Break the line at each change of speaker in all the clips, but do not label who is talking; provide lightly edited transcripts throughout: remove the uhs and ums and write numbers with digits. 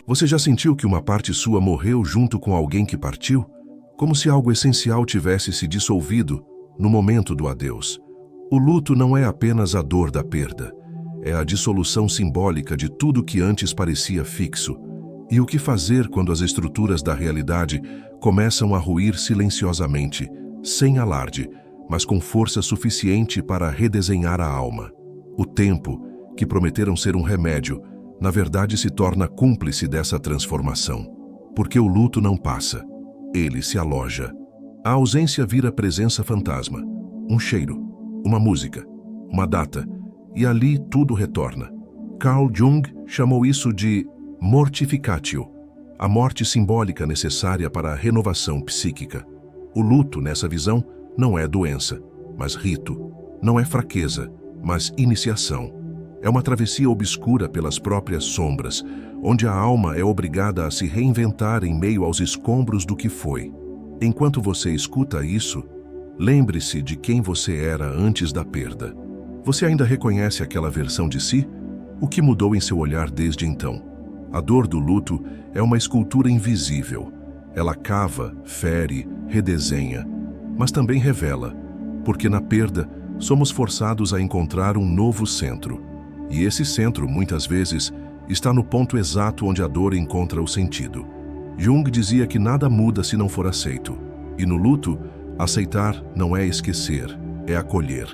Você já sentiu que uma parte sua morreu junto com alguém que partiu? Como se algo essencial tivesse se dissolvido no momento do adeus. O luto não é apenas a dor da perda. É a dissolução simbólica de tudo que antes parecia fixo. E o que fazer quando as estruturas da realidade começam a ruir silenciosamente, sem alarde, mas com força suficiente para redesenhar a alma? O tempo, que prometeram ser um remédio, na verdade se torna cúmplice dessa transformação. Porque o luto não passa, ele se aloja. A ausência vira presença fantasma, um cheiro, uma música, uma data, e ali tudo retorna. Carl Jung chamou isso de mortificatio, a morte simbólica necessária para a renovação psíquica. O luto, nessa visão, não é doença, mas rito. Não é fraqueza, mas iniciação. É uma travessia obscura pelas próprias sombras, onde a alma é obrigada a se reinventar em meio aos escombros do que foi. Enquanto você escuta isso, lembre-se de quem você era antes da perda. Você ainda reconhece aquela versão de si? O que mudou em seu olhar desde então? A dor do luto é uma escultura invisível. Ela cava, fere, redesenha, mas também revela, porque na perda somos forçados a encontrar um novo centro. E esse centro, muitas vezes, está no ponto exato onde a dor encontra o sentido. Jung dizia que nada muda se não for aceito. E no luto, aceitar não é esquecer, é acolher.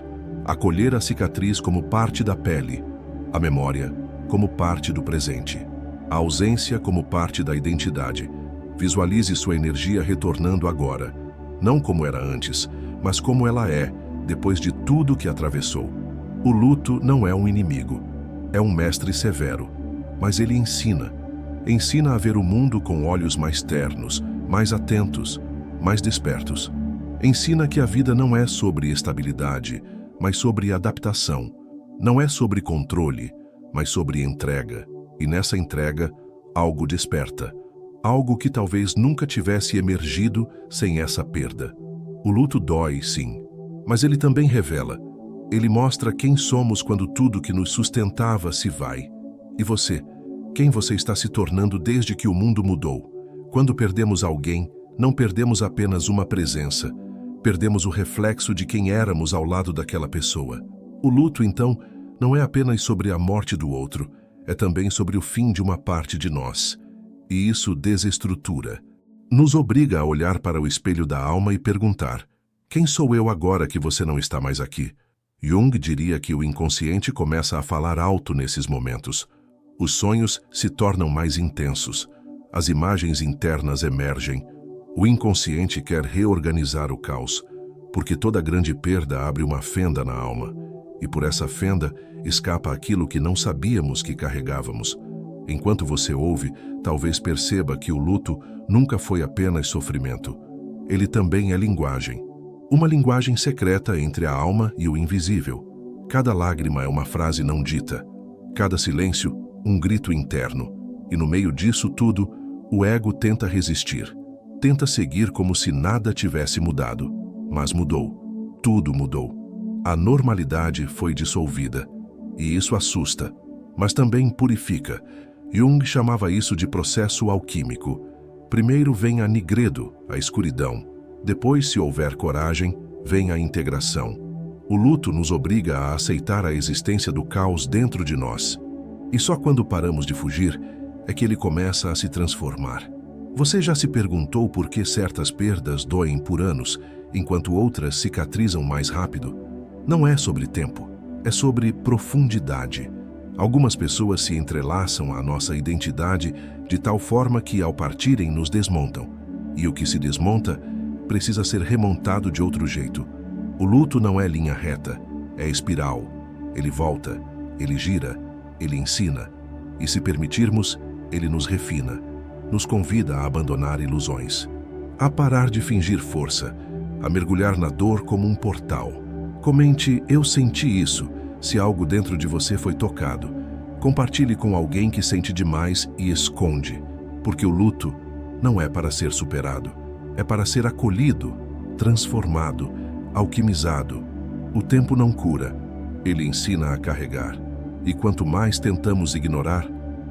Acolher a cicatriz como parte da pele, a memória como parte do presente, a ausência como parte da identidade. Visualize sua energia retornando agora, não como era antes, mas como ela é, depois de tudo que atravessou. O luto não é um inimigo, é um mestre severo, mas ele ensina. Ensina a ver o mundo com olhos mais ternos, mais atentos, mais despertos. Ensina que a vida não é sobre estabilidade, mas sobre adaptação. Não é sobre controle, mas sobre entrega. E nessa entrega, algo desperta. Algo que talvez nunca tivesse emergido sem essa perda. O luto dói, sim, mas ele também revela. Ele mostra quem somos quando tudo que nos sustentava se vai. E você? Quem você está se tornando desde que o mundo mudou? Quando perdemos alguém, não perdemos apenas uma presença. Perdemos o reflexo de quem éramos ao lado daquela pessoa. O luto, então, não é apenas sobre a morte do outro, é também sobre o fim de uma parte de nós. E isso desestrutura. Nos obriga a olhar para o espelho da alma e perguntar: quem sou eu agora que você não está mais aqui? Jung diria que o inconsciente começa a falar alto nesses momentos. Os sonhos se tornam mais intensos. As imagens internas emergem. O inconsciente quer reorganizar o caos, porque toda grande perda abre uma fenda na alma, e por essa fenda escapa aquilo que não sabíamos que carregávamos. Enquanto você ouve, talvez perceba que o luto nunca foi apenas sofrimento. Ele também é linguagem. Uma linguagem secreta entre a alma e o invisível. Cada lágrima é uma frase não dita. Cada silêncio, um grito interno. E no meio disso tudo, o ego tenta resistir. Tenta seguir como se nada tivesse mudado. Mas mudou. Tudo mudou. A normalidade foi dissolvida. E isso assusta, mas também purifica. Jung chamava isso de processo alquímico. Primeiro vem a nigredo, a escuridão. Depois, se houver coragem, vem a integração. O luto nos obriga a aceitar a existência do caos dentro de nós. E só quando paramos de fugir é que ele começa a se transformar. Você já se perguntou por que certas perdas doem por anos, enquanto outras cicatrizam mais rápido? Não é sobre tempo, é sobre profundidade. Algumas pessoas se entrelaçam à nossa identidade de tal forma que, ao partirem, nos desmontam. E o que se desmonta precisa ser remontado de outro jeito. O luto não é linha reta, é espiral. Ele volta, ele gira, ele ensina. E se permitirmos, ele nos refina. Nos convida a abandonar ilusões, a parar de fingir força, a mergulhar na dor como um portal. Comente "eu senti isso" se algo dentro de você foi tocado. Compartilhe com alguém que sente demais e esconde, porque o luto não é para ser superado, é para ser acolhido, transformado, alquimizado. O tempo não cura, ele ensina a carregar. E quanto mais tentamos ignorar,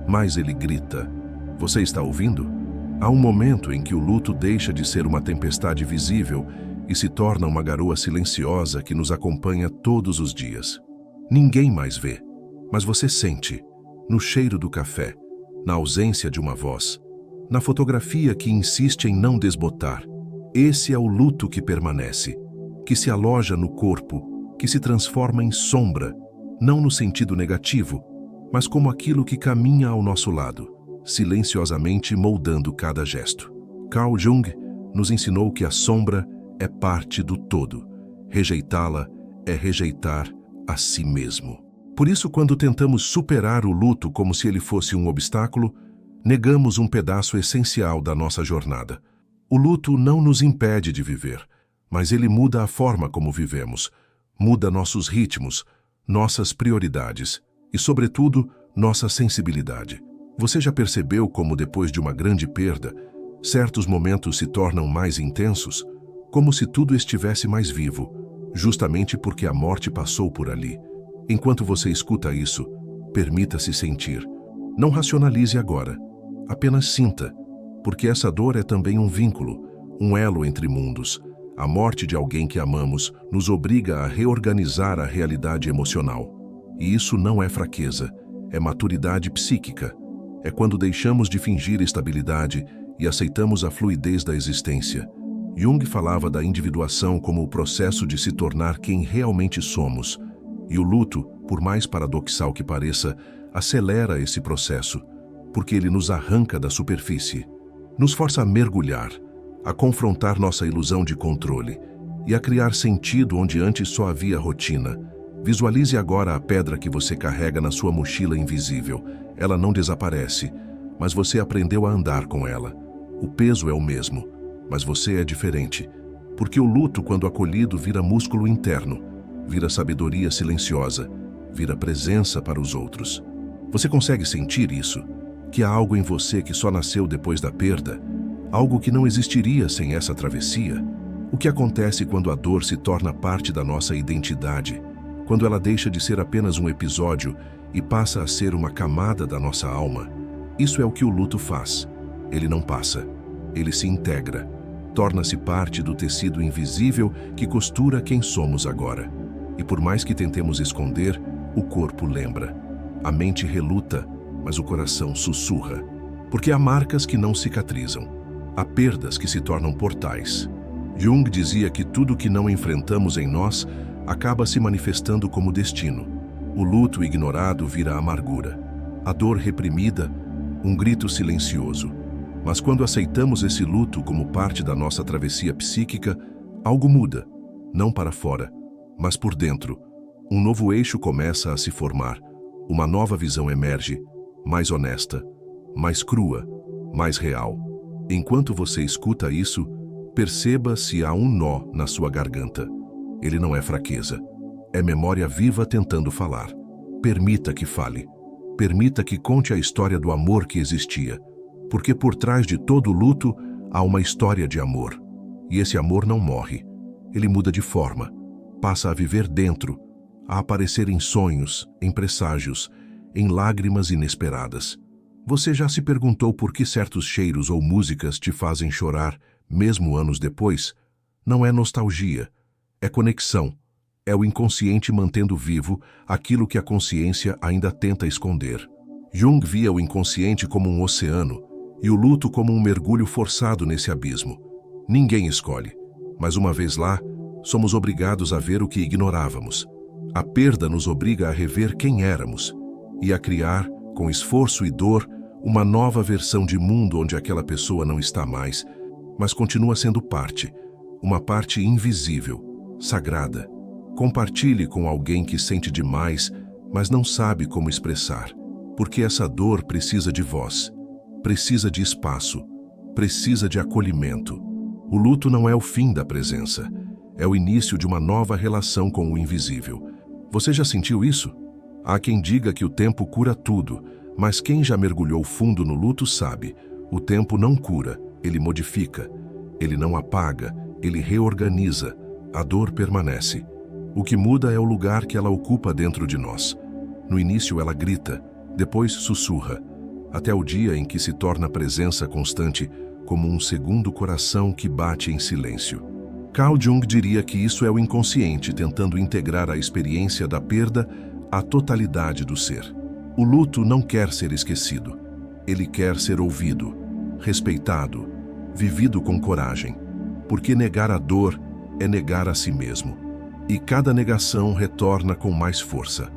mais ele grita: Você está ouvindo? Há um momento em que o luto deixa de ser uma tempestade visível e se torna uma garoa silenciosa que nos acompanha todos os dias. Ninguém mais vê, mas você sente, no cheiro do café, na ausência de uma voz, na fotografia que insiste em não desbotar. Esse é o luto que permanece, que se aloja no corpo, que se transforma em sombra, não no sentido negativo, mas como aquilo que caminha ao nosso lado, silenciosamente moldando cada gesto. Carl Jung nos ensinou que a sombra é parte do todo. Rejeitá-la é rejeitar a si mesmo. Por isso, quando tentamos superar o luto como se ele fosse um obstáculo, negamos um pedaço essencial da nossa jornada. O luto não nos impede de viver, mas ele muda a forma como vivemos, muda nossos ritmos, nossas prioridades e, sobretudo, nossa sensibilidade. Você já percebeu como, depois de uma grande perda, certos momentos se tornam mais intensos? Como se tudo estivesse mais vivo, justamente porque a morte passou por ali. Enquanto você escuta isso, permita-se sentir. Não racionalize agora, apenas sinta, porque essa dor é também um vínculo, um elo entre mundos. A morte de alguém que amamos nos obriga a reorganizar a realidade emocional. E isso não é fraqueza, é maturidade psíquica. É quando deixamos de fingir estabilidade e aceitamos a fluidez da existência. Jung falava da individuação como o processo de se tornar quem realmente somos. E o luto, por mais paradoxal que pareça, acelera esse processo, porque ele nos arranca da superfície, nos força a mergulhar, a confrontar nossa ilusão de controle e a criar sentido onde antes só havia rotina. Visualize agora a pedra que você carrega na sua mochila invisível. Ela não desaparece, mas você aprendeu a andar com ela. O peso é o mesmo, mas você é diferente, porque o luto, quando acolhido, vira músculo interno, vira sabedoria silenciosa, vira presença para os outros. Você consegue sentir isso? Que há algo em você que só nasceu depois da perda? Algo que não existiria sem essa travessia? O que acontece quando a dor se torna parte da nossa identidade? Quando ela deixa de ser apenas um episódio e passa a ser uma camada da nossa alma? Isso é o que o luto faz. Ele não passa. Ele se integra. Torna-se parte do tecido invisível que costura quem somos agora. E por mais que tentemos esconder, o corpo lembra. A mente reluta, mas o coração sussurra. Porque há marcas que não cicatrizam. Há perdas que se tornam portais. Jung dizia que tudo que não enfrentamos em nós acaba se manifestando como destino. O luto ignorado vira amargura. A dor reprimida, um grito silencioso. Mas quando aceitamos esse luto como parte da nossa travessia psíquica, algo muda, não para fora, mas por dentro. Um novo eixo começa a se formar. Uma nova visão emerge, mais honesta, mais crua, mais real. Enquanto você escuta isso, perceba se há um nó na sua garganta. Ele não é fraqueza, é memória viva tentando falar. Permita que fale. Permita que conte a história do amor que existia. Porque por trás de todo luto há uma história de amor. E esse amor não morre. Ele muda de forma. Passa a viver dentro, a aparecer em sonhos, em presságios, em lágrimas inesperadas. Você já se perguntou por que certos cheiros ou músicas te fazem chorar, mesmo anos depois? Não é nostalgia, é conexão. É o inconsciente mantendo vivo aquilo que a consciência ainda tenta esconder. Jung via o inconsciente como um oceano e o luto como um mergulho forçado nesse abismo. Ninguém escolhe, mas uma vez lá, somos obrigados a ver o que ignorávamos. A perda nos obriga a rever quem éramos e a criar, com esforço e dor, uma nova versão de mundo onde aquela pessoa não está mais, mas continua sendo parte, uma parte invisível, sagrada. Compartilhe com alguém que sente demais, mas não sabe como expressar, porque essa dor precisa de voz, precisa de espaço, precisa de acolhimento. O luto não é o fim da presença, é o início de uma nova relação com o invisível. Você já sentiu isso? Há quem diga que o tempo cura tudo, mas quem já mergulhou fundo no luto sabe, o tempo não cura, ele modifica, ele não apaga, ele reorganiza, a dor permanece. O que muda é o lugar que ela ocupa dentro de nós. No início ela grita, depois sussurra, até o dia em que se torna presença constante como um segundo coração que bate em silêncio. Carl Jung diria que isso é o inconsciente tentando integrar a experiência da perda à totalidade do ser. O luto não quer ser esquecido. Ele quer ser ouvido, respeitado, vivido com coragem, porque negar a dor é negar a si mesmo. E cada negação retorna com mais força.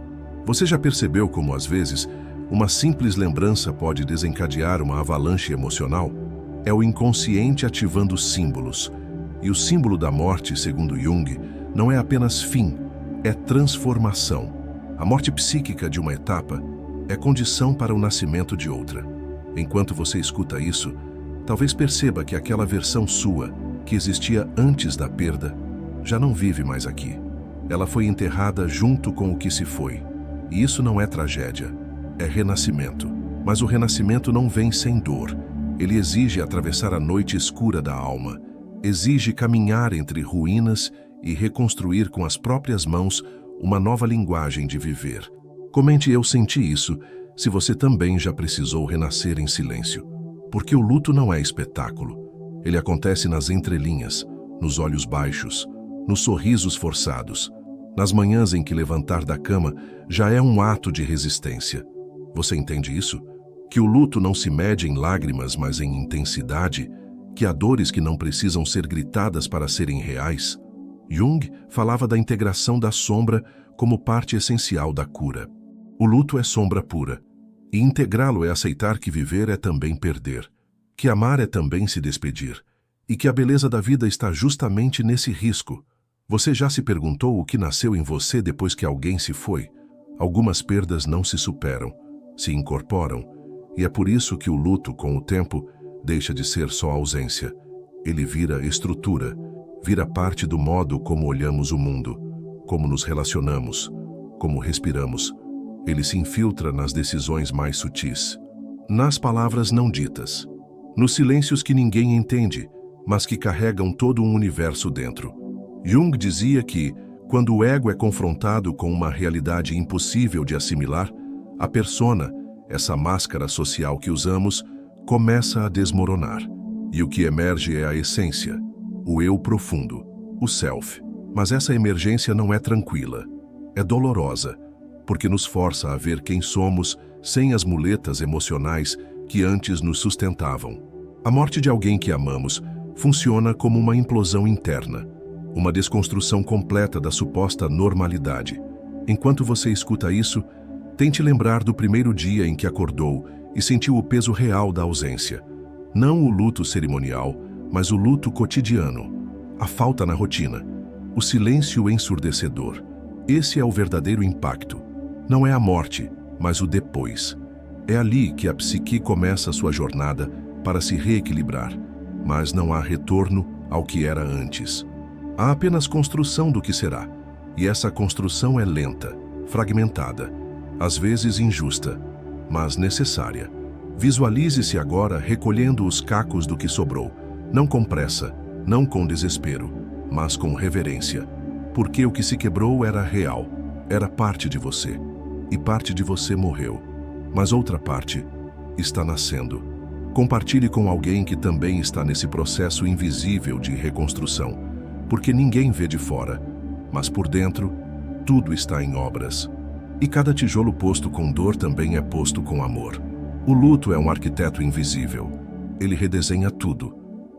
Você já percebeu como, às vezes, uma simples lembrança pode desencadear uma avalanche emocional? É o inconsciente ativando símbolos. E o símbolo da morte, segundo Jung, não é apenas fim, é transformação. A morte psíquica de uma etapa é condição para o nascimento de outra. Enquanto você escuta isso, talvez perceba que aquela versão sua, que existia antes da perda, já não vive mais aqui. Ela foi enterrada junto com o que se foi. E isso não é tragédia, é renascimento. Mas o renascimento não vem sem dor. Ele exige atravessar a noite escura da alma. Exige caminhar entre ruínas e reconstruir com as próprias mãos uma nova linguagem de viver. Comente "eu senti isso" se você também já precisou renascer em silêncio. Porque o luto não é espetáculo. Ele acontece nas entrelinhas, nos olhos baixos, nos sorrisos forçados, nas manhãs em que levantar da cama já é um ato de resistência. Você entende isso? Que o luto não se mede em lágrimas, mas em intensidade? Que há dores que não precisam ser gritadas para serem reais? Jung falava da integração da sombra como parte essencial da cura. O luto é sombra pura, e integrá-lo é aceitar que viver é também perder, que amar é também se despedir, e que a beleza da vida está justamente nesse risco. Você já se perguntou o que nasceu em você depois que alguém se foi? Algumas perdas não se superam, se incorporam, e é por isso que o luto, com o tempo, deixa de ser só ausência. Ele vira estrutura, vira parte do modo como olhamos o mundo, como nos relacionamos, como respiramos. Ele se infiltra nas decisões mais sutis, nas palavras não ditas, nos silêncios que ninguém entende, mas que carregam todo um universo dentro. Jung dizia que, quando o ego é confrontado com uma realidade impossível de assimilar, a persona, essa máscara social que usamos, começa a desmoronar. E o que emerge é a essência, o eu profundo, o self. Mas essa emergência não é tranquila, é dolorosa, porque nos força a ver quem somos sem as muletas emocionais que antes nos sustentavam. A morte de alguém que amamos funciona como uma implosão interna, uma desconstrução completa da suposta normalidade. Enquanto você escuta isso, tente lembrar do primeiro dia em que acordou e sentiu o peso real da ausência. Não o luto cerimonial, mas o luto cotidiano, a falta na rotina, o silêncio ensurdecedor. Esse é o verdadeiro impacto. Não é a morte, mas o depois. É ali que a psique começa sua jornada para se reequilibrar, mas não há retorno ao que era antes. Há apenas construção do que será, e essa construção é lenta, fragmentada, às vezes injusta, mas necessária. Visualize-se agora recolhendo os cacos do que sobrou, não com pressa, não com desespero, mas com reverência, porque o que se quebrou era real, era parte de você, e parte de você morreu, mas outra parte está nascendo. Compartilhe com alguém que também está nesse processo invisível de reconstrução, porque ninguém vê de fora, mas por dentro, tudo está em obras. E cada tijolo posto com dor também é posto com amor. O luto é um arquiteto invisível. Ele redesenha tudo,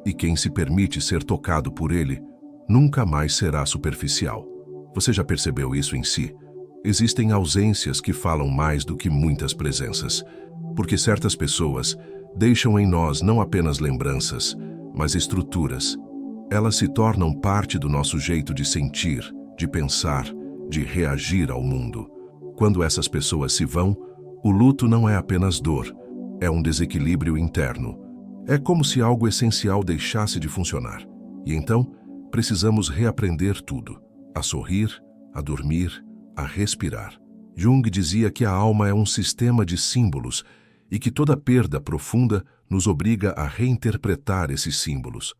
e quem se permite ser tocado por ele, nunca mais será superficial. Você já percebeu isso em si? Existem ausências que falam mais do que muitas presenças, porque certas pessoas deixam em nós não apenas lembranças, mas estruturas. Elas se tornam parte do nosso jeito de sentir, de pensar, de reagir ao mundo. Quando essas pessoas se vão, o luto não é apenas dor, é um desequilíbrio interno. É como se algo essencial deixasse de funcionar. E então, precisamos reaprender tudo. A sorrir, a dormir, a respirar. Jung dizia que a alma é um sistema de símbolos e que toda perda profunda nos obriga a reinterpretar esses símbolos.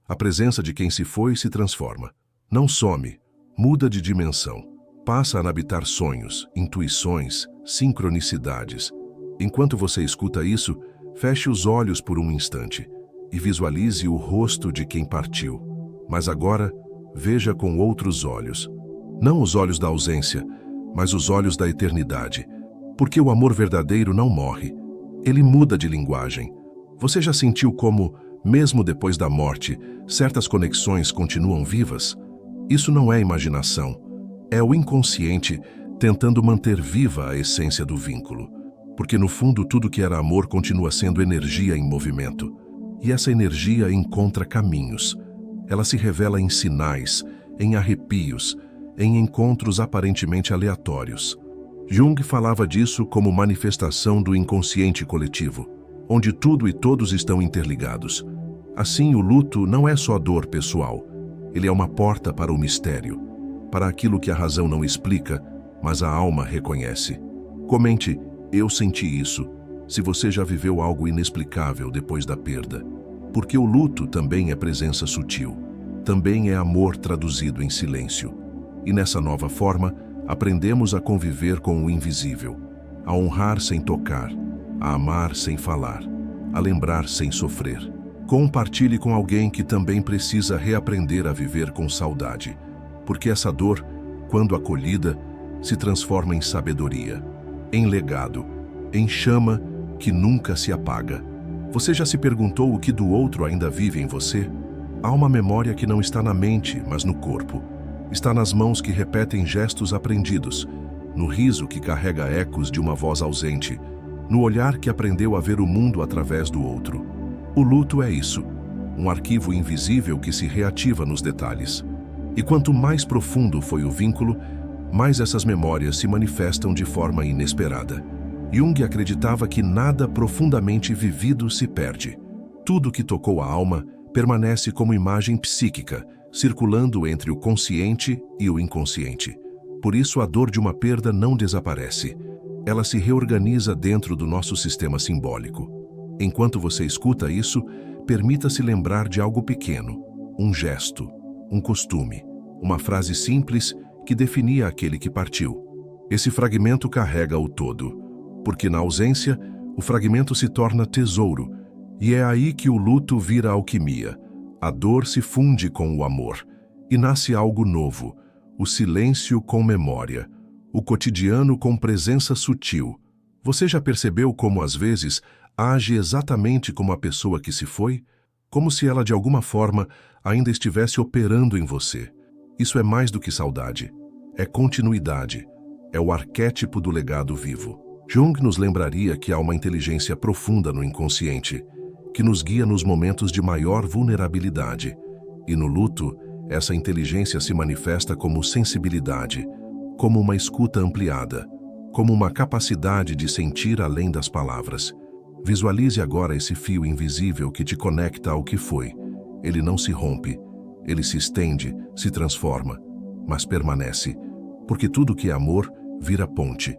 A presença de quem se foi se transforma. Não some, muda de dimensão. Passa a habitar sonhos, intuições, sincronicidades. Enquanto você escuta isso, feche os olhos por um instante e visualize o rosto de quem partiu. Mas agora, veja com outros olhos. Não os olhos da ausência, mas os olhos da eternidade. Porque o amor verdadeiro não morre. Ele muda de linguagem. Você já sentiu como, mesmo depois da morte, certas conexões continuam vivas? Isso não é imaginação. É o inconsciente tentando manter viva a essência do vínculo. Porque no fundo tudo que era amor continua sendo energia em movimento. E essa energia encontra caminhos. Ela se revela em sinais, em arrepios, em encontros aparentemente aleatórios. Jung falava disso como manifestação do inconsciente coletivo, onde tudo e todos estão interligados. Assim, o luto não é só dor pessoal. Ele é uma porta para o mistério, para aquilo que a razão não explica, mas a alma reconhece. Comente, eu senti isso, se você já viveu algo inexplicável depois da perda. Porque o luto também é presença sutil, também é amor traduzido em silêncio. E nessa nova forma, aprendemos a conviver com o invisível, a honrar sem tocar, a amar sem falar, a lembrar sem sofrer. Compartilhe com alguém que também precisa reaprender a viver com saudade, porque essa dor, quando acolhida, se transforma em sabedoria, em legado, em chama que nunca se apaga. Você já se perguntou o que do outro ainda vive em você? Há uma memória que não está na mente, mas no corpo. Está nas mãos que repetem gestos aprendidos, no riso que carrega ecos de uma voz ausente, no olhar que aprendeu a ver o mundo através do outro. O luto é isso, um arquivo invisível que se reativa nos detalhes. E quanto mais profundo foi o vínculo, mais essas memórias se manifestam de forma inesperada. Jung acreditava que nada profundamente vivido se perde. Tudo que tocou a alma permanece como imagem psíquica, circulando entre o consciente e o inconsciente. Por isso, a dor de uma perda não desaparece. Ela se reorganiza dentro do nosso sistema simbólico. Enquanto você escuta isso, permita-se lembrar de algo pequeno, um gesto, um costume, uma frase simples que definia aquele que partiu. Esse fragmento carrega o todo, porque na ausência, o fragmento se torna tesouro, e é aí que o luto vira alquimia. A dor se funde com o amor, e nasce algo novo, o silêncio com memória, o cotidiano com presença sutil. Você já percebeu como, às vezes, age exatamente como a pessoa que se foi? Como se ela, de alguma forma, ainda estivesse operando em você. Isso é mais do que saudade. É continuidade. É o arquétipo do legado vivo. Jung nos lembraria que há uma inteligência profunda no inconsciente, que nos guia nos momentos de maior vulnerabilidade. E no luto, essa inteligência se manifesta como sensibilidade, como uma escuta ampliada, como uma capacidade de sentir além das palavras. Visualize agora esse fio invisível que te conecta ao que foi. Ele não se rompe, ele se estende, se transforma, mas permanece, porque tudo que é amor vira ponte,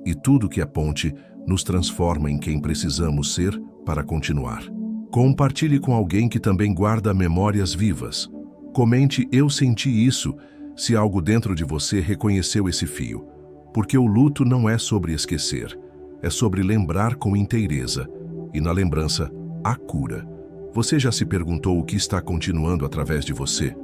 e tudo que é ponte nos transforma em quem precisamos ser para continuar. Compartilhe com alguém que também guarda memórias vivas. Comente "eu senti isso" se algo dentro de você reconheceu esse fio. Porque o luto não é sobre esquecer, é sobre lembrar com inteireza. E na lembrança, há cura. Você já se perguntou o que está continuando através de você?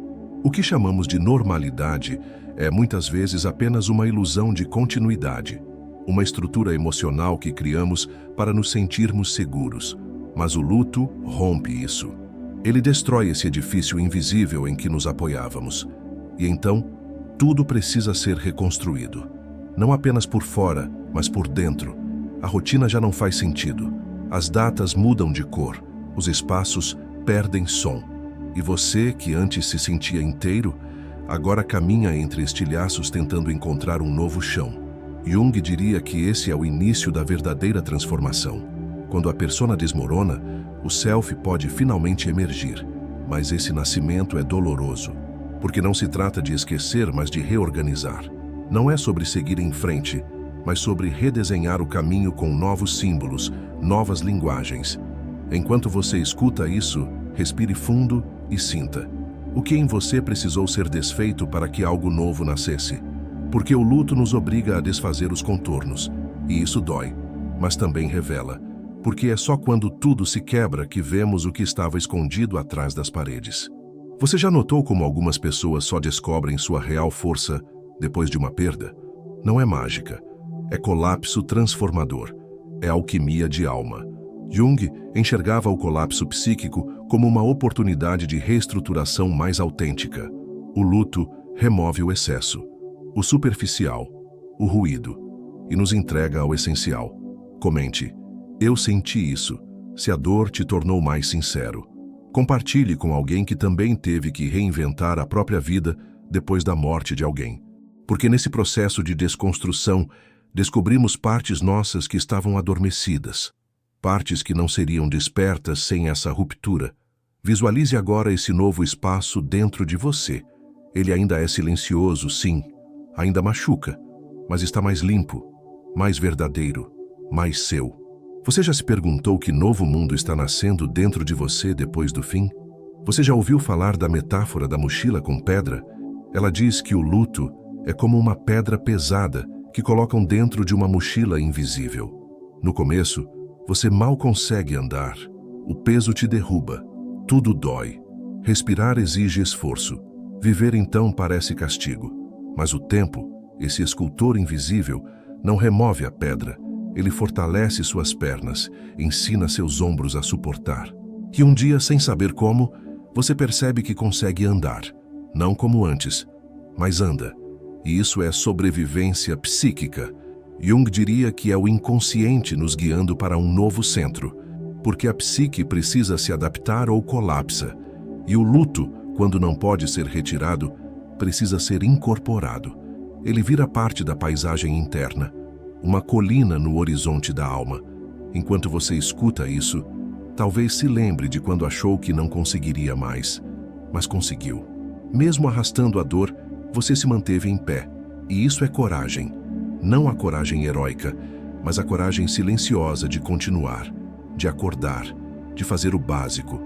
O que chamamos de normalidade é muitas vezes apenas uma ilusão de continuidade, uma estrutura emocional que criamos para nos sentirmos seguros. Mas o luto rompe isso. Ele destrói esse edifício invisível em que nos apoiávamos. E então, tudo precisa ser reconstruído. Não apenas por fora, mas por dentro. A rotina já não faz sentido. As datas mudam de cor. Os espaços perdem som. E você, que antes se sentia inteiro, agora caminha entre estilhaços tentando encontrar um novo chão. Jung diria que esse é o início da verdadeira transformação. Quando a persona desmorona, o self pode finalmente emergir. Mas esse nascimento é doloroso, porque não se trata de esquecer, mas de reorganizar. Não é sobre seguir em frente, mas sobre redesenhar o caminho com novos símbolos, novas linguagens. Enquanto você escuta isso, respire fundo e sinta. O que em você precisou ser desfeito para que algo novo nascesse? Porque o luto nos obriga a desfazer os contornos, e isso dói. mas também revela, porque é só quando tudo se quebra que vemos o que estava escondido atrás das paredes. Você já notou como algumas pessoas só descobrem sua real força depois de uma perda? Não é mágica, é colapso transformador, é alquimia de alma. Jung enxergava o colapso psíquico como uma oportunidade de reestruturação mais autêntica. O luto remove o excesso, o superficial, o ruído, e nos entrega ao essencial. Comente: eu senti isso, se a dor te tornou mais sincero. Compartilhe com alguém que também teve que reinventar a própria vida depois da morte de alguém. Porque nesse processo de desconstrução, descobrimos partes nossas que estavam adormecidas, partes que não seriam despertas sem essa ruptura. Visualize agora esse novo espaço dentro de você. Ele ainda é silencioso, sim, ainda machuca, mas está mais limpo, mais verdadeiro, mais seu. Você já se perguntou que novo mundo está nascendo dentro de você depois do fim? Você já ouviu falar da metáfora da mochila com pedra? Ela diz que o luto é como uma pedra pesada que colocam dentro de uma mochila invisível. No começo, você mal consegue andar. O peso te derruba. Tudo dói. Respirar exige esforço. Viver então parece castigo. Mas o tempo, esse escultor invisível, não remove a pedra. Ele fortalece suas pernas, ensina seus ombros a suportar. E um dia, sem saber como, você percebe que consegue andar. Não como antes, mas anda. E isso é sobrevivência psíquica. Jung diria que é o inconsciente nos guiando para um novo centro, porque a psique precisa se adaptar ou colapsa. E o luto, quando não pode ser retirado, precisa ser incorporado. Ele vira parte da paisagem interna, uma colina no horizonte da alma. Enquanto você escuta isso, talvez se lembre de quando achou que não conseguiria mais, mas conseguiu. Mesmo arrastando a dor, você se manteve em pé. E isso é coragem. Não a coragem heróica, mas a coragem silenciosa de continuar, de acordar, de fazer o básico.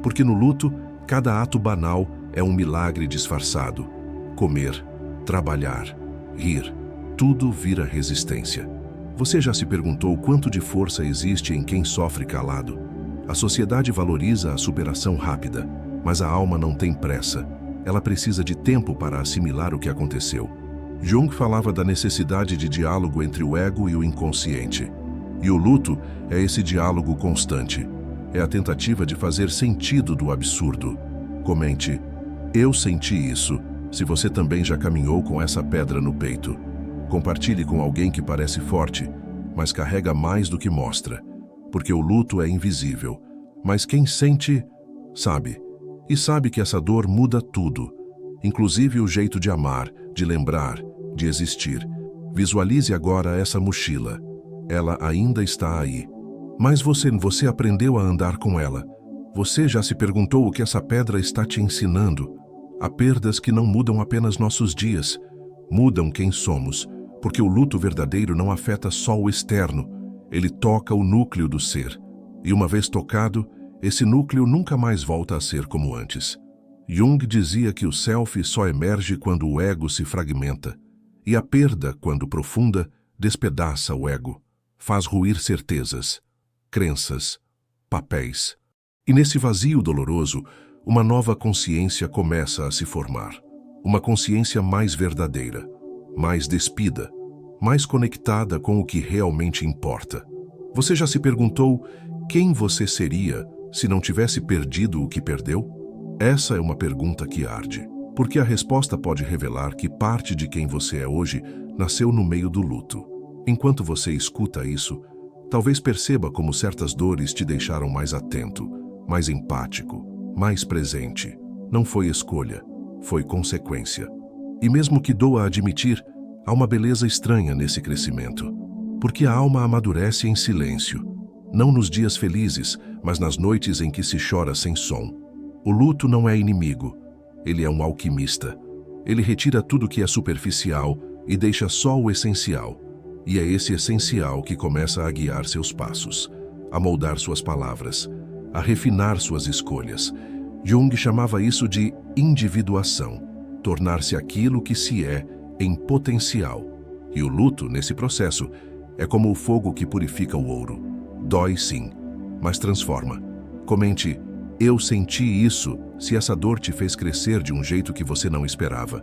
Porque no luto, cada ato banal é um milagre disfarçado. Comer, trabalhar, rir. Tudo vira resistência. Você já se perguntou quanto de força existe em quem sofre calado? A sociedade valoriza a superação rápida, mas a alma não tem pressa. Ela precisa de tempo para assimilar o que aconteceu. Jung falava da necessidade de diálogo entre o ego e o inconsciente. E o luto é esse diálogo constante. É a tentativa de fazer sentido do absurdo. Comente: eu senti isso, se você também já caminhou com essa pedra no peito. Compartilhe com alguém que parece forte, mas carrega mais do que mostra, porque o luto é invisível, mas quem sente, sabe. E sabe que essa dor muda tudo, inclusive o jeito de amar, de lembrar, de existir. Visualize agora essa mochila. Ela ainda está aí. Mas você aprendeu a andar com ela. Você já se perguntou o que essa pedra está te ensinando? Há perdas que não mudam apenas nossos dias, mudam quem somos. Porque o luto verdadeiro não afeta só o externo, ele toca o núcleo do ser. E uma vez tocado, esse núcleo nunca mais volta a ser como antes. Jung dizia que o self só emerge quando o ego se fragmenta. E a perda, quando profunda, despedaça o ego, faz ruir certezas, crenças, papéis. E nesse vazio doloroso, uma nova consciência começa a se formar. Uma consciência mais verdadeira, mais despida, mais conectada com o que realmente importa. Você já se perguntou quem você seria se não tivesse perdido o que perdeu? Essa é uma pergunta que arde, porque a resposta pode revelar que parte de quem você é hoje nasceu no meio do luto. Enquanto você escuta isso, talvez perceba como certas dores te deixaram mais atento, mais empático, mais presente. Não foi escolha, foi consequência. E mesmo que doa admitir, há uma beleza estranha nesse crescimento. Porque a alma amadurece em silêncio, não nos dias felizes, mas nas noites em que se chora sem som. O luto não é inimigo, ele é um alquimista. Ele retira tudo que é superficial e deixa só o essencial. E é esse essencial que começa a guiar seus passos, a moldar suas palavras, a refinar suas escolhas. Jung chamava isso de individuação. Tornar-se aquilo que se é em potencial. E o luto, nesse processo, É como o fogo que purifica o ouro. Dói sim, mas transforma. Comente, eu senti isso, se essa dor te fez crescer de um jeito que você não esperava.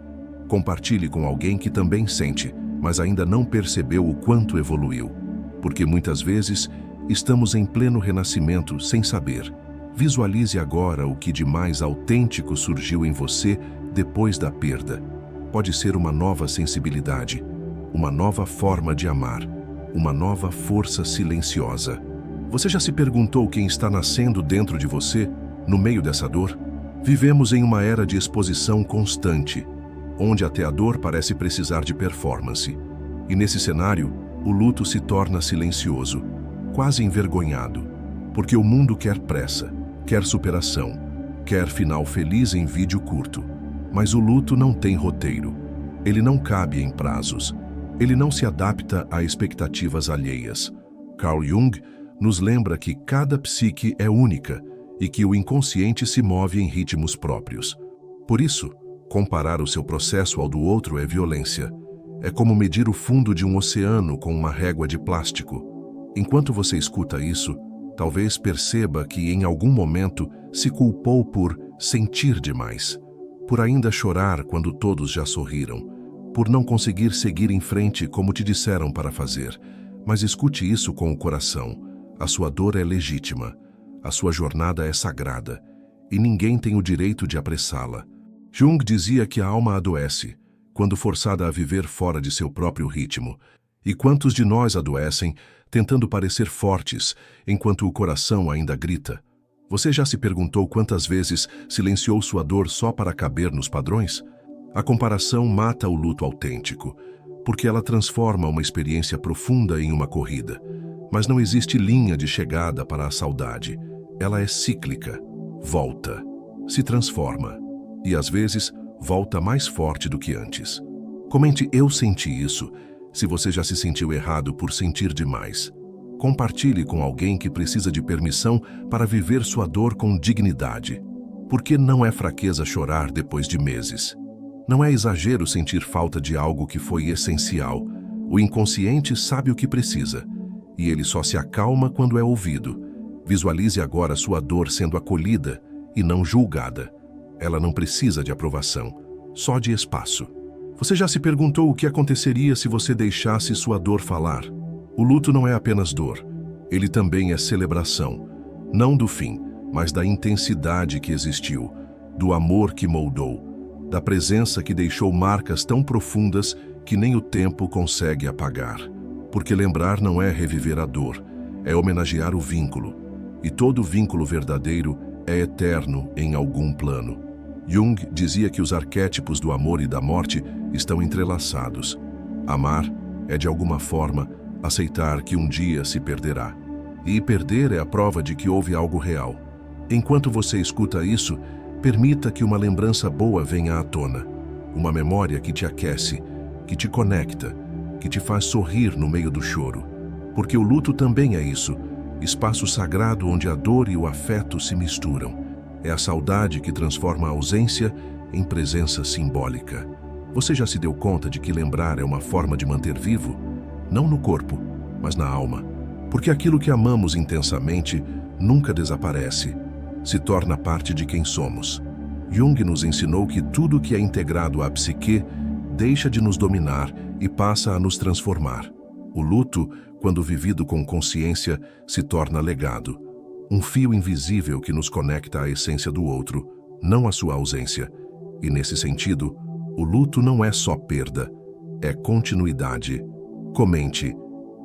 Compartilhe com alguém que também sente, mas ainda não percebeu o quanto evoluiu. Porque muitas vezes estamos em pleno renascimento sem saber. Visualize agora o que de mais autêntico surgiu em você depois da perda. Pode ser uma nova sensibilidade, uma nova forma de amar, uma nova força silenciosa. Você já se perguntou quem está nascendo dentro de você, no meio dessa dor? Vivemos em uma era de exposição constante, onde até a dor parece precisar de performance. E nesse cenário, o luto se torna silencioso, quase envergonhado, porque o mundo quer pressa, quer superação, quer final feliz em vídeo curto. Mas o luto não tem roteiro. Ele não cabe em prazos. Ele não se adapta a expectativas alheias. Carl Jung nos lembra que cada psique é única e que o inconsciente se move em ritmos próprios. Por isso, comparar o seu processo ao do outro é violência. É como medir o fundo de um oceano com uma régua de plástico. Enquanto você escuta isso, talvez perceba que em algum momento se culpou por sentir demais, por ainda chorar quando todos já sorriram, por não conseguir seguir em frente como te disseram para fazer. Mas escute isso com o coração. A sua dor é legítima, a sua jornada é sagrada, e ninguém tem o direito de apressá-la. Jung dizia que a alma adoece quando forçada a viver fora de seu próprio ritmo. E quantos de nós adoecem tentando parecer fortes enquanto o coração ainda grita? Você já se perguntou quantas vezes silenciou sua dor só para caber nos padrões? A comparação mata o luto autêntico, porque ela transforma uma experiência profunda em uma corrida. Mas não existe linha de chegada para a saudade. Ela é cíclica, volta, se transforma e às vezes volta mais forte do que antes. Comente eu senti isso, se você já se sentiu errado por sentir demais. Compartilhe com alguém que precisa de permissão para viver sua dor com dignidade. Porque não é fraqueza chorar depois de meses. Não é exagero sentir falta de algo que foi essencial. O inconsciente sabe o que precisa, e ele só se acalma quando é ouvido. Visualize agora sua dor sendo acolhida e não julgada. Ela não precisa de aprovação, só de espaço. Você já se perguntou o que aconteceria se você deixasse sua dor falar? O luto não é apenas dor, ele também é celebração, não do fim, mas da intensidade que existiu, do amor que moldou, da presença que deixou marcas tão profundas que nem o tempo consegue apagar. Porque lembrar não é reviver a dor, é homenagear o vínculo, e todo vínculo verdadeiro é eterno em algum plano. Jung dizia que os arquétipos do amor e da morte estão entrelaçados. Amar é, de alguma forma, aceitar que um dia se perderá. E perder é a prova de que houve algo real. Enquanto você escuta isso, permita que uma lembrança boa venha à tona. Uma memória que te aquece, que te conecta, que te faz sorrir no meio do choro. Porque o luto também é isso, espaço sagrado onde a dor e o afeto se misturam. É a saudade que transforma a ausência em presença simbólica. Você já se deu conta de que lembrar é uma forma de manter vivo? Não no corpo, mas na alma. Porque aquilo que amamos intensamente nunca desaparece, se torna parte de quem somos. Jung nos ensinou que tudo que é integrado à psique deixa de nos dominar e passa a nos transformar. O luto, quando vivido com consciência, se torna legado. Um fio invisível que nos conecta à essência do outro, não à sua ausência. E nesse sentido, o luto não é só perda, é continuidade. Comente,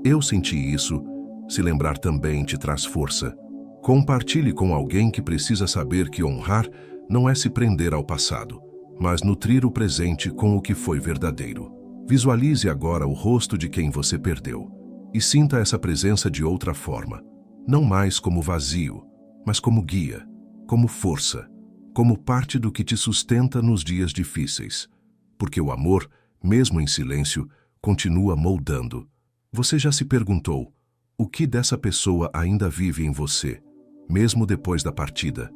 eu senti isso, se lembrar também te traz força. Compartilhe com alguém que precisa saber que honrar não é se prender ao passado, mas nutrir o presente com o que foi verdadeiro. Visualize agora o rosto de quem você perdeu e sinta essa presença de outra forma. Não mais como vazio, mas como guia, como força, como parte do que te sustenta nos dias difíceis. Porque o amor, mesmo em silêncio, continua moldando. Você já se perguntou, o que dessa pessoa ainda vive em você, mesmo depois da partida?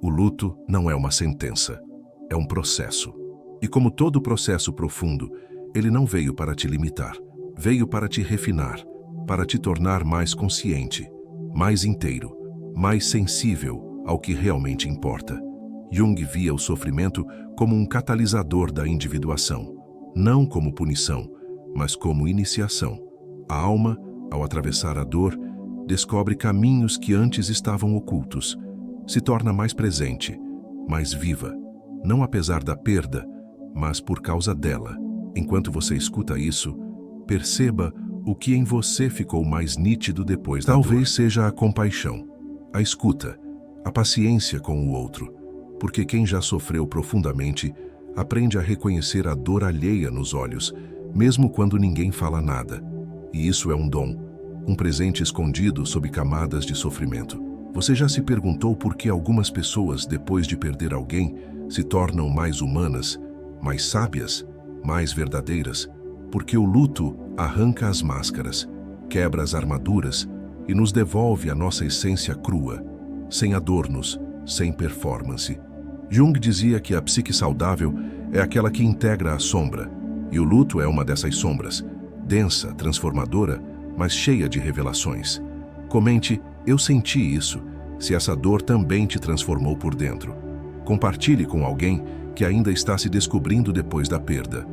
O luto não é uma sentença, é um processo. E como todo processo profundo, ele não veio para te limitar, veio para te refinar, para te tornar mais consciente, mais inteiro, mais sensível ao que realmente importa. Jung via o sofrimento como um catalisador da individuação, não como punição, mas como iniciação. A alma, ao atravessar a dor, descobre caminhos que antes estavam ocultos, se torna mais presente, mais viva, não apesar da perda, mas por causa dela. Enquanto você escuta isso, perceba o que em você ficou mais nítido depois da dor. Talvez seja a compaixão, a escuta, a paciência com o outro, porque quem já sofreu profundamente aprende a reconhecer a dor alheia nos olhos, mesmo quando ninguém fala nada. E isso é um dom, um presente escondido sob camadas de sofrimento. Você já se perguntou por que algumas pessoas, depois de perder alguém, se tornam mais humanas, mais sábias, mais verdadeiras? Porque o luto arranca as máscaras, quebra as armaduras e nos devolve a nossa essência crua, sem adornos, sem performance. Jung dizia que a psique saudável é aquela que integra a sombra, e o luto é uma dessas sombras, densa, transformadora, mas cheia de revelações. Comente: eu senti isso, se essa dor também te transformou por dentro. Compartilhe com alguém que ainda está se descobrindo depois da perda.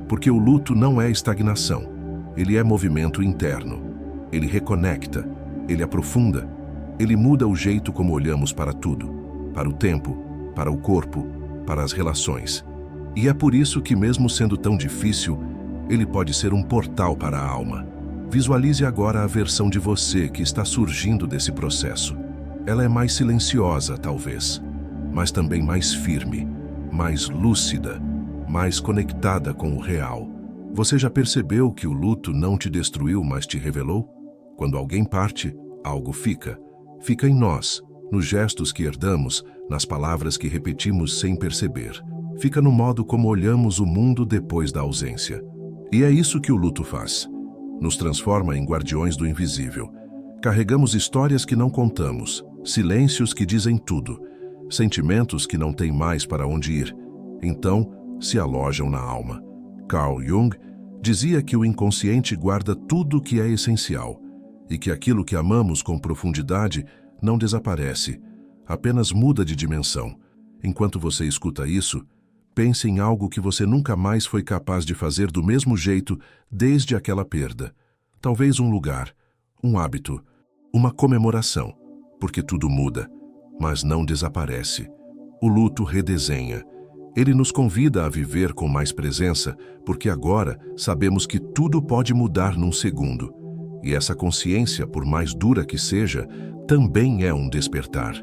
Porque o luto não é estagnação, ele é movimento interno. Ele reconecta, ele aprofunda, ele muda o jeito como olhamos para tudo, para o tempo, para o corpo, para as relações. E é por isso que, mesmo sendo tão difícil, ele pode ser um portal para a alma. Visualize agora a versão de você que está surgindo desse processo. Ela é mais silenciosa, talvez, mas também mais firme, mais lúcida, mais conectada com o real. Você já percebeu que o luto não te destruiu, mas te revelou? Quando alguém parte, algo fica. Fica em nós, nos gestos que herdamos, nas palavras que repetimos sem perceber. Fica no modo como olhamos o mundo depois da ausência. E é isso que o luto faz. Nos transforma em guardiões do invisível. Carregamos histórias que não contamos, silêncios que dizem tudo, sentimentos que não têm mais para onde ir. Então, se alojam na alma. Carl Jung dizia que o inconsciente guarda tudo que é essencial e que aquilo que amamos com profundidade não desaparece, apenas muda de dimensão. Enquanto você escuta isso, pense em algo que você nunca mais foi capaz de fazer do mesmo jeito desde aquela perda. Talvez um lugar, um hábito, uma comemoração, porque tudo muda, mas não desaparece. O luto redesenha. Ele nos convida a viver com mais presença, porque agora sabemos que tudo pode mudar num segundo. E essa consciência, por mais dura que seja, também é um despertar.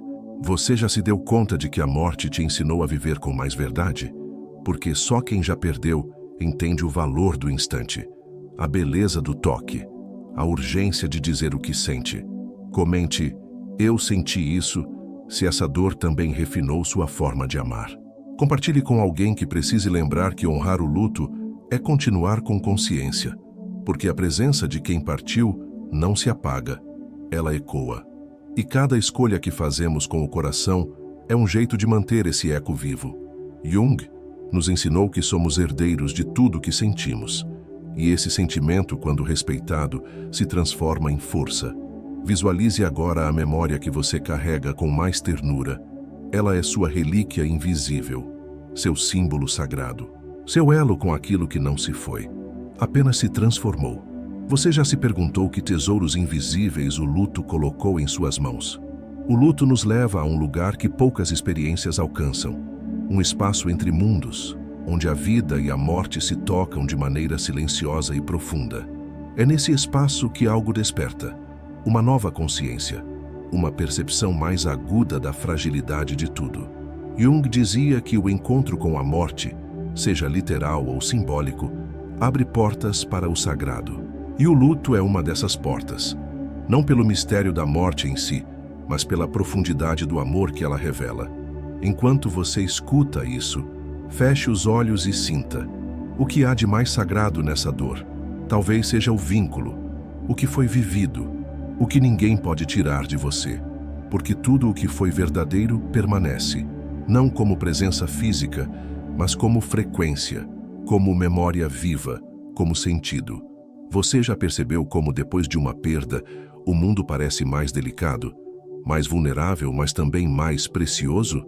Você já se deu conta de que a morte te ensinou a viver com mais verdade? Porque só quem já perdeu entende o valor do instante, a beleza do toque, a urgência de dizer o que sente. Comente: eu senti isso, se essa dor também refinou sua forma de amar. Compartilhe com alguém que precise lembrar que honrar o luto é continuar com consciência, porque a presença de quem partiu não se apaga, ela ecoa. E cada escolha que fazemos com o coração é um jeito de manter esse eco vivo. Jung nos ensinou que somos herdeiros de tudo que sentimos, e esse sentimento, quando respeitado, se transforma em força. Visualize agora a memória que você carrega com mais ternura. Ela é sua relíquia invisível, seu símbolo sagrado, seu elo com aquilo que não se foi, apenas se transformou. Você já se perguntou que tesouros invisíveis o luto colocou em suas mãos? O luto nos leva a um lugar que poucas experiências alcançam, um espaço entre mundos, onde a vida e a morte se tocam de maneira silenciosa e profunda. É nesse espaço que algo desperta, uma nova consciência, uma percepção mais aguda da fragilidade de tudo. Jung dizia que o encontro com a morte, seja literal ou simbólico, abre portas para o sagrado. E o luto é uma dessas portas, não pelo mistério da morte em si, mas pela profundidade do amor que ela revela. Enquanto você escuta isso, feche os olhos e sinta. O que há de mais sagrado nessa dor? Talvez seja o vínculo, o que foi vivido, o que ninguém pode tirar de você, porque tudo o que foi verdadeiro permanece, não como presença física, mas como frequência, como memória viva, como sentido. Você já percebeu como, depois de uma perda, o mundo parece mais delicado, mais vulnerável, mas também mais precioso?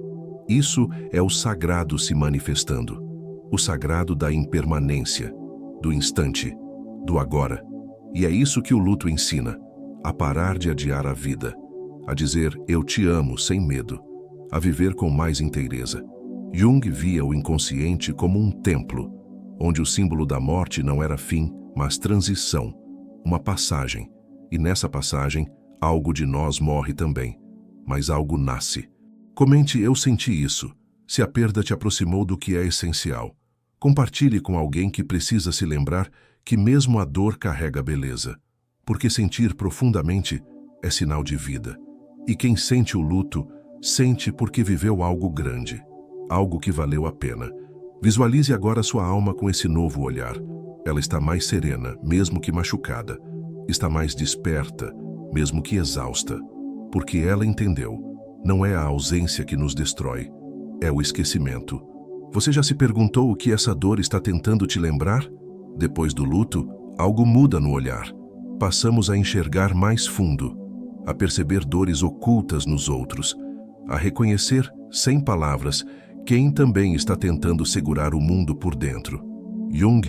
Isso é o sagrado se manifestando. O sagrado da impermanência, do instante, do agora. E é isso que o luto ensina: a parar de adiar a vida, a dizer eu te amo sem medo, a viver com mais inteireza. Jung via o inconsciente como um templo, onde o símbolo da morte não era fim, mas transição, uma passagem. E nessa passagem, algo de nós morre também, mas algo nasce. Comente eu senti isso, se a perda te aproximou do que é essencial. Compartilhe com alguém que precisa se lembrar que mesmo a dor carrega beleza, porque sentir profundamente é sinal de vida. E quem sente o luto, sente porque viveu algo grande, algo que valeu a pena. Visualize agora sua alma com esse novo olhar. Ela está mais serena, mesmo que machucada. Está mais desperta, mesmo que exausta. Porque ela entendeu. Não é a ausência que nos destrói, é o esquecimento. Você já se perguntou o que essa dor está tentando te lembrar? Depois do luto, algo muda no olhar. Passamos a enxergar mais fundo, a perceber dores ocultas nos outros, a reconhecer, sem palavras, quem também está tentando segurar o mundo por dentro. Jung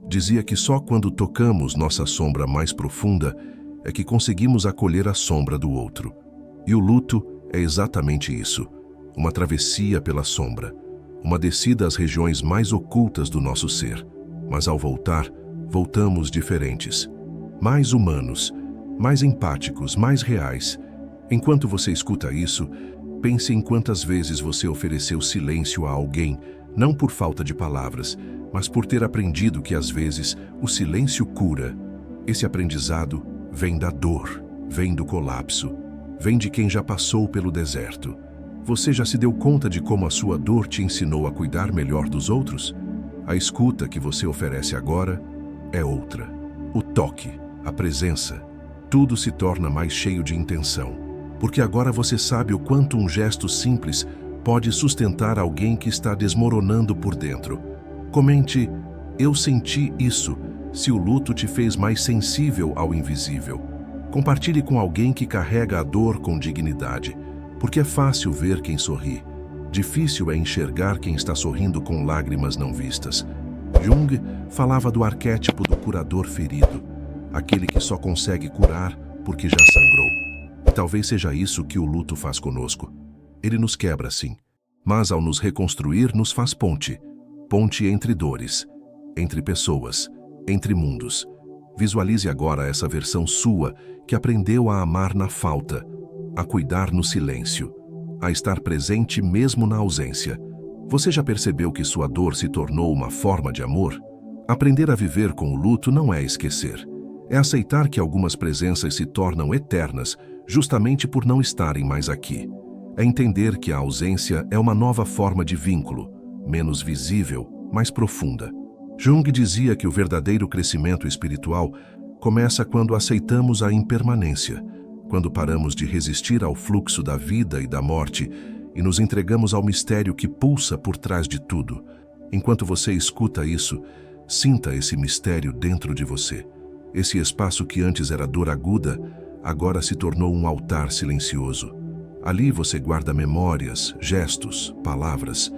dizia que só quando tocamos nossa sombra mais profunda é que conseguimos acolher a sombra do outro. E o luto é exatamente isso, uma travessia pela sombra, uma descida às regiões mais ocultas do nosso ser. Mas ao voltar, voltamos diferentes, mais humanos, mais empáticos, mais reais. Enquanto você escuta isso, pense em quantas vezes você ofereceu silêncio a alguém, não por falta de palavras, mas por ter aprendido que às vezes o silêncio cura. Esse aprendizado vem da dor, vem do colapso, vem de quem já passou pelo deserto. Você já se deu conta de como a sua dor te ensinou a cuidar melhor dos outros? A escuta que você oferece agora é outra. O toque, a presença, tudo se torna mais cheio de intenção. Porque agora você sabe o quanto um gesto simples pode sustentar alguém que está desmoronando por dentro. Comente, eu senti isso, se o luto te fez mais sensível ao invisível. Compartilhe com alguém que carrega a dor com dignidade, porque é fácil ver quem sorri. Difícil é enxergar quem está sorrindo com lágrimas não vistas. Jung falava do arquétipo do curador ferido, aquele que só consegue curar porque já sangrou. E talvez seja isso que o luto faz conosco. Ele nos quebra, sim, mas ao nos reconstruir nos faz ponte. Ponte entre dores, entre pessoas, entre mundos. Visualize agora essa versão sua que aprendeu a amar na falta, a cuidar no silêncio, a estar presente mesmo na ausência. Você já percebeu que sua dor se tornou uma forma de amor? Aprender a viver com o luto não é esquecer. É aceitar que algumas presenças se tornam eternas justamente por não estarem mais aqui. É entender que a ausência é uma nova forma de vínculo, menos visível, mais profunda. Jung dizia que o verdadeiro crescimento espiritual começa quando aceitamos a impermanência, quando paramos de resistir ao fluxo da vida e da morte e nos entregamos ao mistério que pulsa por trás de tudo. Enquanto você escuta isso, sinta esse mistério dentro de você. Esse espaço que antes era dor aguda, agora se tornou um altar silencioso. Ali você guarda memórias, gestos, palavras.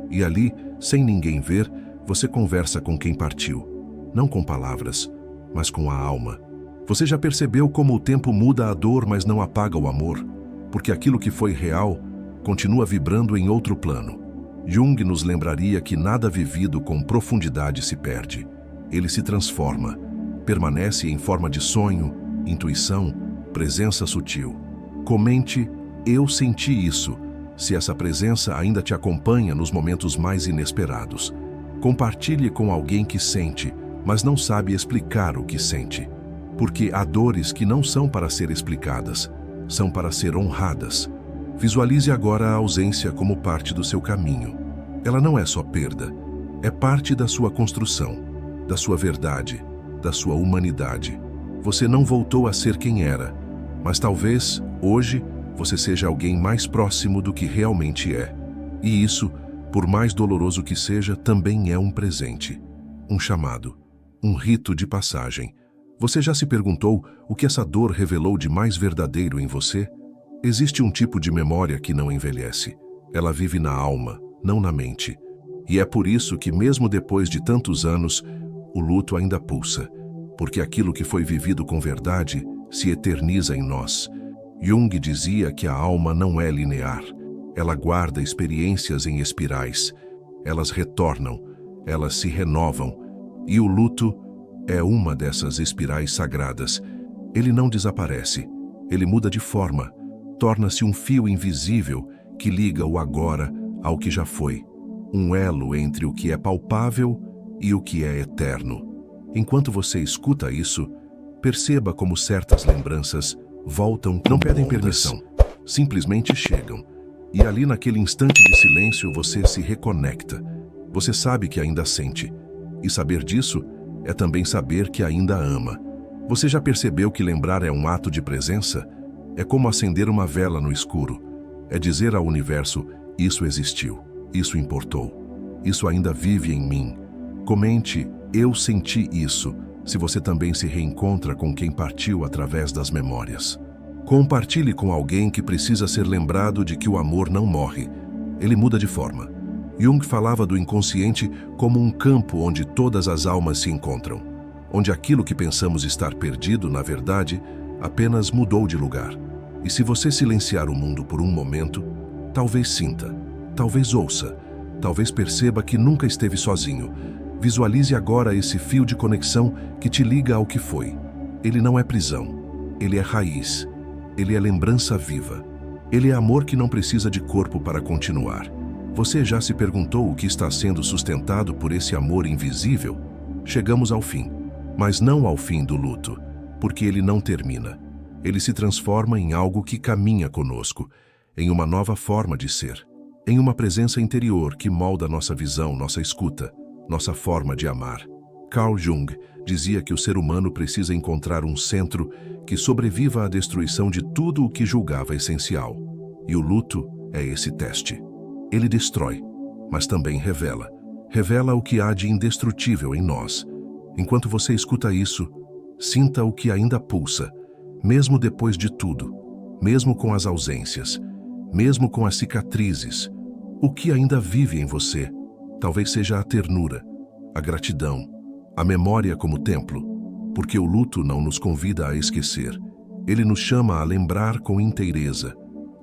E ali, sem ninguém ver, você conversa com quem partiu. Não com palavras, mas com a alma. Você já percebeu como o tempo muda a dor, mas não apaga o amor? Porque aquilo que foi real continua vibrando em outro plano. Jung nos lembraria que nada vivido com profundidade se perde. Ele se transforma, permanece em forma de sonho, intuição, presença sutil. Comente, eu senti isso, se essa presença ainda te acompanha nos momentos mais inesperados. Compartilhe com alguém que sente, mas não sabe explicar o que sente. Porque há dores que não são para ser explicadas, são para ser honradas. Visualize agora a ausência como parte do seu caminho. Ela não é só perda, é parte da sua construção, da sua verdade, da sua humanidade. Você não voltou a ser quem era, mas talvez, hoje, você seja alguém mais próximo do que realmente é. E isso, por mais doloroso que seja, também é um presente, um chamado, um rito de passagem, Você já se perguntou o que essa dor revelou de mais verdadeiro em você? Existe um tipo de memória que não envelhece. Ela vive na alma, não na mente. E é por isso que, mesmo depois de tantos anos, o luto ainda pulsa, porque aquilo que foi vivido com verdade se eterniza em nós. Jung dizia que a alma não é linear. Ela guarda experiências em espirais. Elas retornam, elas se renovam. E o luto é uma dessas espirais sagradas. Ele não desaparece, ele muda de forma, torna-se um fio invisível que liga o agora ao que já foi, um elo entre o que é palpável e o que é eterno. Enquanto você escuta isso, perceba como certas lembranças voltam, não pedem permissão, simplesmente chegam. E ali naquele instante de silêncio você se reconecta. Você sabe que ainda sente. E saber disso é também saber que ainda ama. Você já percebeu que lembrar é um ato de presença? É como acender uma vela no escuro. É dizer ao universo, isso existiu, isso importou, isso ainda vive em mim. Comente, eu senti isso, se você também se reencontra com quem partiu através das memórias. Compartilhe com alguém que precisa ser lembrado de que o amor não morre, ele muda de forma. Jung falava do inconsciente como um campo onde todas as almas se encontram, onde aquilo que pensamos estar perdido, na verdade, apenas mudou de lugar. E se você silenciar o mundo por um momento, talvez sinta, talvez ouça, talvez perceba que nunca esteve sozinho. Visualize agora esse fio de conexão que te liga ao que foi. Ele não é prisão, ele é raiz, ele é lembrança viva. Ele é amor que não precisa de corpo para continuar. Você já se perguntou o que está sendo sustentado por esse amor invisível? Chegamos ao fim, mas não ao fim do luto, porque ele não termina. Ele se transforma em algo que caminha conosco, em uma nova forma de ser, em uma presença interior que molda nossa visão, nossa escuta, nossa forma de amar. Carl Jung dizia que o ser humano precisa encontrar um centro que sobreviva à destruição de tudo o que julgava essencial. E o luto é esse teste. Ele destrói, mas também revela. Revela o que há de indestrutível em nós. Enquanto você escuta isso, sinta o que ainda pulsa, mesmo depois de tudo, mesmo com as ausências, mesmo com as cicatrizes. O que ainda vive em você, talvez seja a ternura, a gratidão, a memória como templo, porque o luto não nos convida a esquecer. Ele nos chama a lembrar com inteireza,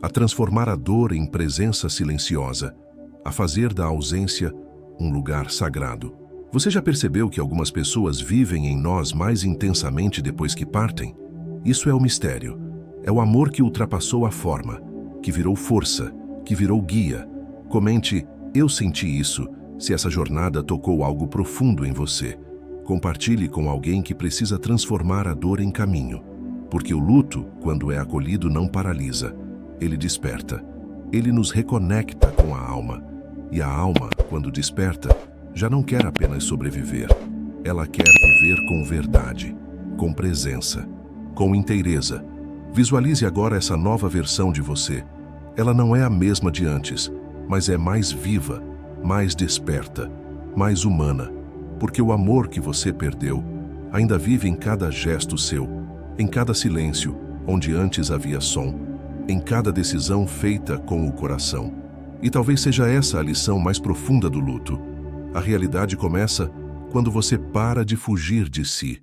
a transformar a dor em presença silenciosa, a fazer da ausência um lugar sagrado. Você já percebeu que algumas pessoas vivem em nós mais intensamente depois que partem? Isso é o mistério. É o amor que ultrapassou a forma, que virou força, que virou guia. Comente, eu senti isso, se essa jornada tocou algo profundo em você. Compartilhe com alguém que precisa transformar a dor em caminho. Porque o luto, quando é acolhido, não paralisa. Ele desperta. Ele nos reconecta com a alma. E a alma, quando desperta, já não quer apenas sobreviver. Ela quer viver com verdade, com presença, com inteireza. Visualize agora essa nova versão de você. Ela não é a mesma de antes, mas é mais viva, mais desperta, mais humana. Porque o amor que você perdeu ainda vive em cada gesto seu, em cada silêncio, onde antes havia som, em cada decisão feita com o coração. E talvez seja essa a lição mais profunda do luto. A realidade começa quando você para de fugir de si,